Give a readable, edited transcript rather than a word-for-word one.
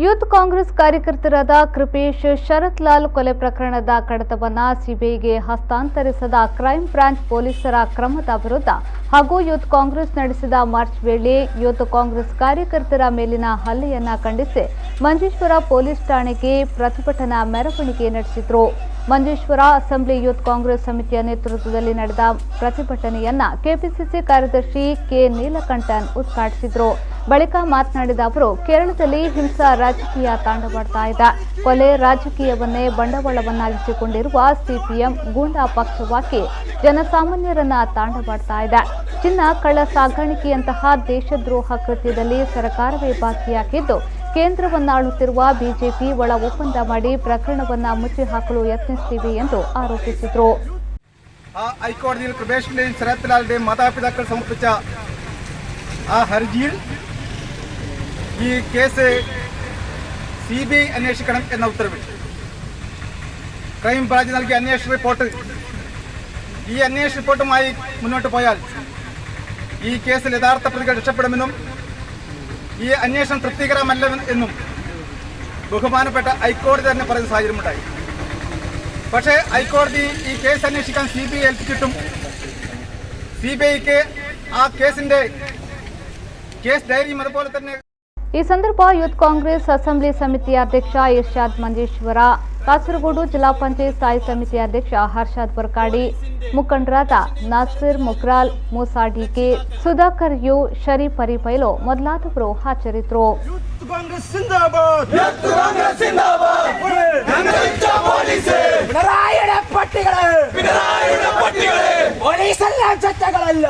Youth Congress ಕಾರ್ಯಕರ್ತರಾದ ಕೃಪೇಶ್ ಶರತ್ ಲಾಲ್ ಕೊಲೆ ಪ್ರಕರಣದ ಕಡತವನ್ನು ಸಿಬಿಐಗೆ ಹಸ್ತಾಂತರಿಸದ ಕ್ರೈಂ ಬ್ರಾಂಚ್ ಪೊಲೀಸರ ಕ್ರಮದ ವಿರುದ್ಧ ಹಾಗೂ ಯೂತ್ ಕಾಂಗ್ರೆಸ್ ನಡೆಸಿದ ಮಾರ್ಚ್ ವೇಳೆ ಯೂತ್ ಕಾಂಗ್ರೆಸ್ ಕಾರ್ಯಕರ್ತರ ಮೇಲಿನ ಹಲ್ಲೆಯನ್ನ ಖಂಡಿಸಿ ಮಂಜೇಶ್ವರ ಪೊಲೀಸ್ ಠಾಣೆಗೆ ಪ್ರತಿಭಟನಾ ಮೆರವಣಿಗೆ ನಡೆಸಿದರು. ಮಂಜೇಶ್ವರ ಅಸೆಂಬ್ಲಿ ಯೂತ್ ಕಾಂಗ್ರೆಸ್ ಸಮಿತಿಯ ನೇತೃತ್ವದಲ್ಲಿ ನಡೆದ ಪ್ರತಿಭಟನೆಯನ್ನ ಕೆಪಿಸಿಸಿ ಕಾರ್ಯದರ್ಶಿ ಕೆ ನೀಲಕಂಠನ್ ಉದ್ಘಾಟಿಸಿದರು. ಬಳಿಕ ಮಾತನಾಡಿದ ಅವರು, ಕೇರಳದಲ್ಲಿ ಹಿಂಸಾ ರಾಜಕೀಯ ತಾಂಡವಾಡ್ತಾ ಇದೆ. ಕೊಲೆ ರಾಜಕೀಯವನ್ನೇ ಬಂಡವಾಳವನ್ನಾಗಿಸಿಕೊಂಡಿರುವ ಸಿಪಿಎಂ ಗೂಂಡಾ ಪಕ್ಷವಾಗಿ ಜನಸಾಮಾನ್ಯರನ್ನ ತಾಂಡವಾಡ್ತಾ ಇದೆ. ಚಿನ್ನ ಕಳ್ಳ ಸಾಗಾಣಿಕೆಯಂತಹ ದೇಶದ್ರೋಹ ಕೃತ್ಯದಲ್ಲಿ ಸರ್ಕಾರವೇ ಭಾಗಿಯಾಗಿದ್ದು, ಕೇಂದ್ರವನ್ನಾಳುತ್ತಿರುವ ಬಿಜೆಪಿ ಒಳ ಒಪ್ಪಂದ ಮಾಡಿ ಪ್ರಕರಣವನ್ನ ಮುಚ್ಚಿ ಹಾಕಲು ಯತ್ನಿಸುತ್ತಿವೆ ಎಂದು ಆರೋಪಿಸಿದರು. ഹൈക്കോടതിയിൽ കൃപേഷിന്റെയും ശരത് ലാലിന്റെയും മാതാപിതാക്കൾ സമർപ്പിച്ച ആ ഹർജിയിൽ ഈ കേസ് സിബിഐ അന്വേഷിക്കണം എന്ന ഉത്തരവിൽ ക്രൈം ബ്രാഞ്ച് നൽകിയ അന്വേഷണ റിപ്പോർട്ട് ഈ അന്വേഷണ റിപ്പോർട്ടുമായി മുന്നോട്ട് പോയാൽ ഈ കേസിൽ യഥാർത്ഥ പ്രതികൾ രക്ഷപ്പെടുമെന്നും ഈ അന്വേഷണം തൃപ്തികരമല്ല എന്നും ബഹുമാനപ്പെട്ട ഹൈക്കോടതി തന്നെ പറയുന്ന സാഹചര്യമുണ്ടായി. പക്ഷേ ഹൈക്കോടതി ഈ കേസ് അന്വേഷിക്കാൻ സിബിഐ ഏൽപ്പിച്ചിട്ടും സിബിഐക്ക് ആ കേസിന്റെ കേസ് ഡയറിയും അതുപോലെ തന്നെ. ಈ ಸಂದರ್ಭ ಯೂತ್ ಕಾಂಗ್ರೆಸ್ ಅಸೆಂಬ್ಲಿ ಸಮಿತಿಯ ಅಧ್ಯಕ್ಷ ಇರ್ಷಾದ್ ಮಂಜೇಶ್ವರ, ಕಾಸರಗೋಡು ಜಿಲ್ಲಾ ಪಂಚಾಯತ್ ಸ್ಥಾಯಿ ಸಮಿತಿ ಅಧ್ಯಕ್ಷ ಹರ್ಷಾದ್ ವರ್ಕಾಡಿ, ಮುಖಂಡರಾದ ನಾಸಿರ್ ಮುಕ್ರಾಲ್, ಮೂಸಾ ಡಿಕೆ, ಸುಧಾಕರ್ ಯು, ಶರೀಫ್ ಅರಿಪೈಲೋ ಮೊದಲಾದವರು ಹಾಜರಿದ್ದರು. ಪೊಲೀಸೆಲ್ಲ ಚಟ್ಟಗಳಲ್ಲ,